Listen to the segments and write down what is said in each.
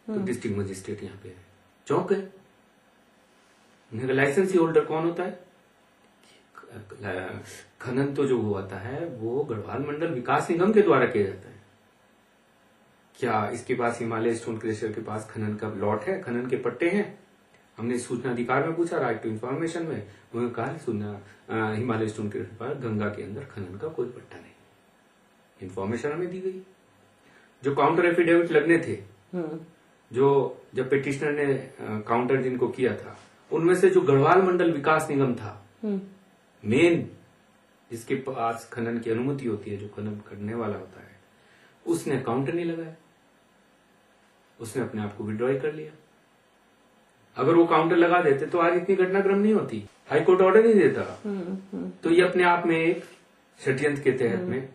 तो district magistrate यहाँ पे चौंक गए। उन्होंने कहा लाइसेंसी होल्डर कौन होता है? खनन तो जो होता है वो गढ़वाल मंडल विकास निगम के द्वारा किया जाता है। क्या इसके पास हिमालय स्टोन क्रेशर के पास खनन का लॉट है, खनन के पट्टे हैं? हमने सूचना अधिकार में पूछा, राइट टू इन्फॉर्मेशन में, उन्होंने कहा हिमालय स्टोन क्रेशर के पास गंगा के अंदर खनन का कोई पट्टा नहीं। इन्फॉर्मेशन हमें दी गई। जो काउंटर एफिडेविट लगने थे, जो जब पिटिशनर ने काउंटर जिनको किया था, उनमें से जो गढ़वाल मंडल विकास निगम था मेन, जिसके पास खनन की अनुमति होती है, जो खनन करने वाला होता है, उसने काउंटर नहीं लगाया, उसने अपने आप को विड्रॉ कर लिया। अगर वो काउंटर लगा देते तो आज इतनी घटनाक्रम नहीं होती, हाईकोर्ट ऑर्डर नहीं देता। तो ये अपने आप में एक षड्यंत्र के तहत में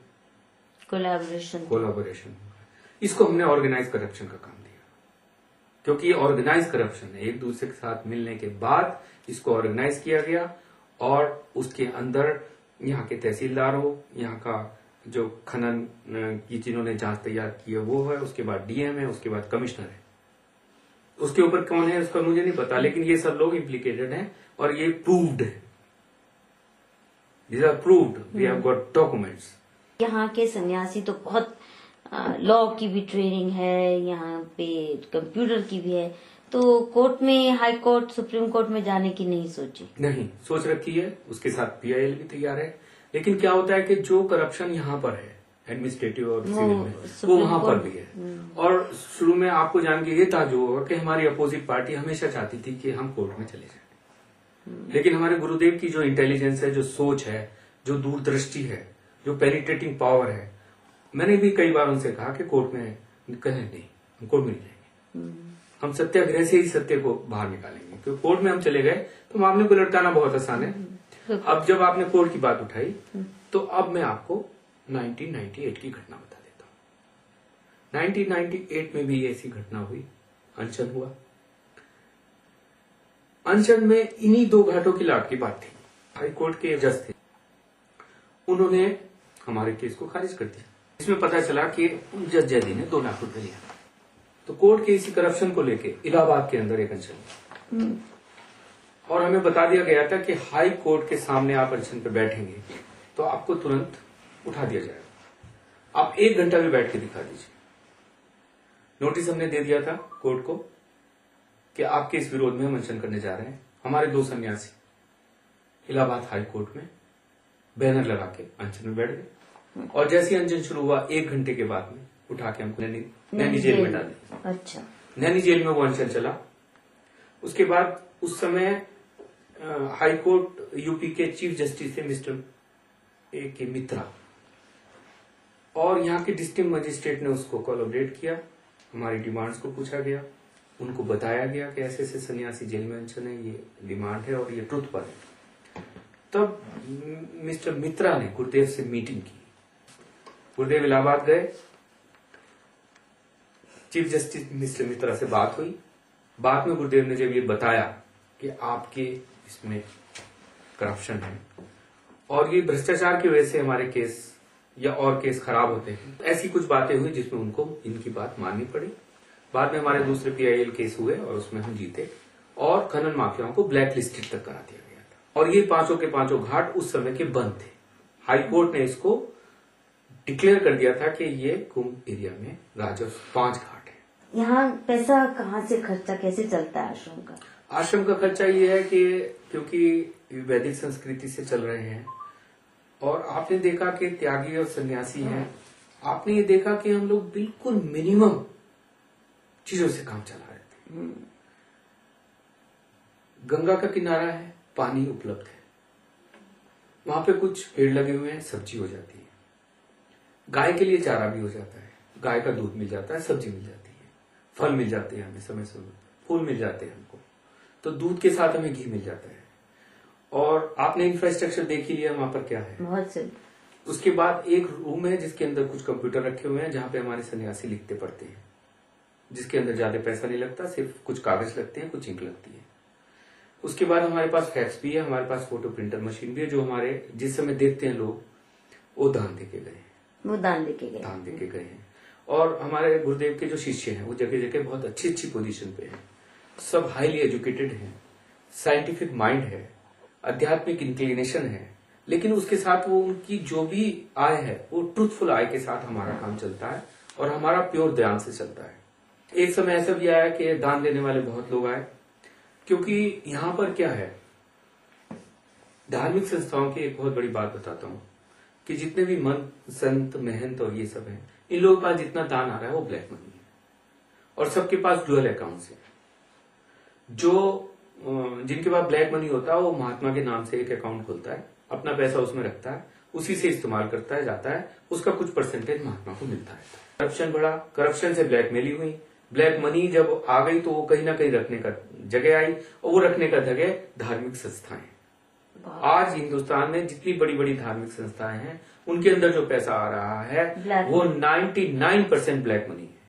कोलैबोरेशन, इसको हमने ऑर्गेनाइज करप्शन का काम दिया, क्योंकि ये ऑर्गेनाइज करप्शन है। एक दूसरे के साथ मिलने के बाद इसको ऑर्गेनाइज किया गया और उसके अंदर यहाँ के तहसीलदार हो, यहाँ का जो खनन की जिन्होंने जांच तैयार की है वो है, उसके बाद डीएम है, उसके बाद कमिश्नर है, उसके ऊपर कौन है उसका मुझे नहीं पता, लेकिन ये सब लोग इम्प्लीकेटेड हैं और ये प्रूव्ड है। These are proved. We have got documents. यहाँ के सन्यासी तो बहुत लॉ की भी ट्रेनिंग है, यहाँ पे कंप्यूटर की भी है, तो कोर्ट में, हाई कोर्ट, सुप्रीम कोर्ट में जाने की नहीं सोची? नहीं सोच रखी है, उसके साथ पीआईएल भी तैयार है। लेकिन क्या होता है कि जो करप्शन यहाँ पर है एडमिनिस्ट्रेटिव और सिविल में, वो वहां पर भी है। और शुरू में आपको जान के ये ताज्जुब होगा कि हमारी अपोजिट पार्टी हमेशा चाहती थी कि हम कोर्ट में चले जाएं, लेकिन हमारे गुरुदेव की जो इंटेलिजेंस है, जो सोच है, जो दूरदृष्टि है, जो पेनिट्रेटिंग पावर है, मैंने भी कई बार उनसे कहा कि कोर्ट में कहें नहीं, हम कोर्ट में नहीं जाएंगे, हम सत्याग्रह से ही सत्य को बाहर निकालेंगे, क्योंकि कोर्ट में हम चले गए तो मामले को लटकाना बहुत आसान है। अब जब आपने कोर्ट की बात उठाई तो अब मैं आपको 1998 की घटना बता देता हूं। 1998 में भी ऐसी घटना हुई, अनशन हुआ। अनशन में इन्हीं दो घाटों की लाट की बात थी। हाई कोर्ट के जज थे, उन्होंने हमारे केस को खारिज कर दिया। इसमें पता चला कि जज जैदी ने 2 लाख रुपए लिया। तो कोर्ट के इसी करप्शन को लेके इलाहाबाद के अंदर एक अनशन, और हमें बता दिया गया था कि हाई कोर्ट के सामने आप अनशन पे बैठेंगे तो आपको तुरंत उठा दिया जाएगा, आप 1 घंटा भी बैठ के दिखा दीजिए। नोटिस हमने दे दिया था कोर्ट को कि आपके इस विरोध में हम अनशन करने जा रहे हैं। हमारे 2 सन्यासी इलाहाबाद हाई कोर्ट में बैनर लगा के अनशन में बैठ गए, और जैसे ही अनशन शुरू हुआ 1 घंटे के बाद में उठा के हमको नैनी जेल में डाल दिया। अच्छा, नैनी जेल में वो अनशन चला। उसके बाद उस समय हाई कोर्ट यूपी के चीफ जस्टिस थे मिस्टर ए के मित्रा, और यहाँ के डिस्ट्रिक्ट मजिस्ट्रेट ने उसको कोलैबोरेट किया। हमारी डिमांड्स को पूछा गया, उनको बताया गया कि ऐसे ऐसे सन्यासी जेल में अनशन है, ये डिमांड है और ये ट्रुथ पर है। तब मिस्टर मित्रा ने गुरुदेव से मीटिंग की। गुरुदेव इलाहाबाद गए, चीफ जस्टिस मिस्टर मित्रा से बात हुई। बाद में गुरुदेव ने जब ये बताया कि आपके इसमें करप्शन है और ये भ्रष्टाचार की वजह से हमारे केस या और केस खराब होते हैं, ऐसी कुछ बातें हुई जिसमें उनको इनकी बात माननी पड़ी। बाद में हमारे दूसरे पीआईएल केस हुए और उसमें हम जीते और खनन माफियाओं को ब्लैक लिस्टेड तक करा दिया गया था। और ये 5 के 5 घाट उस समय के बंद थे। हाई कोर्ट ने इसको डिक्लेयर कर दिया था कि ये कुंभ एरिया में राजस्व 5 घाट है। यहाँ पैसा कहाँ से खर्चा कैसे चलता है आश्रम का? आश्रम का खर्चा ये है कि क्योंकि वैदिक संस्कृति से चल रहे हैं और आपने देखा कि त्यागी और सन्यासी हैं, आपने ये देखा कि हम लोग बिल्कुल मिनिमम चीजों से काम चला रहे थे। गंगा का किनारा है, पानी उपलब्ध है, वहां पे कुछ पेड़ लगे हुए हैं, सब्जी हो जाती है, गाय के लिए चारा भी हो जाता है, गाय का दूध मिल जाता है, सब्जी मिल जाती है, फल मिल जाते हैं हमें समय समय, फूल मिल जाते हैं हमको, तो दूध के साथ हमें घी मिल जाता है। और आपने इंफ्रास्ट्रक्चर देख ही लिया वहां पर क्या है, बहुत से। उसके बाद एक रूम है जिसके अंदर कुछ कंप्यूटर रखे हुए हैं जहां पे हमारे सन्यासी लिखते पढ़ते हैं, जिसके अंदर ज्यादा पैसा नहीं लगता, सिर्फ कुछ कागज लगते हैं, कुछ इंक लगती है। उसके बाद हमारे पास फैक्स भी है, हमारे पास फोटो प्रिंटर मशीन भी है, जो हमारे जिस समय देखते हैं लोग वो दान देके गए हैं, वो दान देके गए हैं। और हमारे गुरुदेव के जो शिष्य हैं वो जगह जगह बहुत अच्छी अच्छी पोजीशन पे हैं, सब हाईली एजुकेटेड हैं, साइंटिफिक माइंड है, आध्यात्मिक इंक्लिनेशन है, लेकिन उसके साथ वो उनकी जो भी आय है वो ट्रूथफुल आय के साथ हमारा काम चलता है और हमारा प्योर ध्यान से चलता है। एक समय ऐसा भी आया कि दान देने वाले बहुत लोग आए, क्योंकि यहाँ पर क्या है, धार्मिक संस्थाओं की एक बहुत बड़ी बात बताता हूँ कि जितने भी मंत संत महंत और ये सब हैं, इन लोगों के पास जितना दान आ रहा है वो ब्लैक मनी है और सबके पास डुअल अकाउंट्स है। जो जिनके पास ब्लैक मनी होता है वो महात्मा के नाम से एक अकाउंट खोलता है, अपना पैसा उसमें रखता है, उसी से इस्तेमाल करता है, जाता है, उसका कुछ परसेंटेज महात्मा को मिलता है। करप्शन बढ़ा, करप्शन से ब्लैकमेलिंग हुई, ब्लैक मनी जब आ गई तो वो कहीं ना कहीं रखने का जगह आई और वो रखने का जगह धार्मिक संस्थाएं। आज हिंदुस्तान में जितनी बड़ी बड़ी धार्मिक संस्थाएं हैं उनके अंदर जो पैसा आ रहा है वो 99% ब्लैक मनी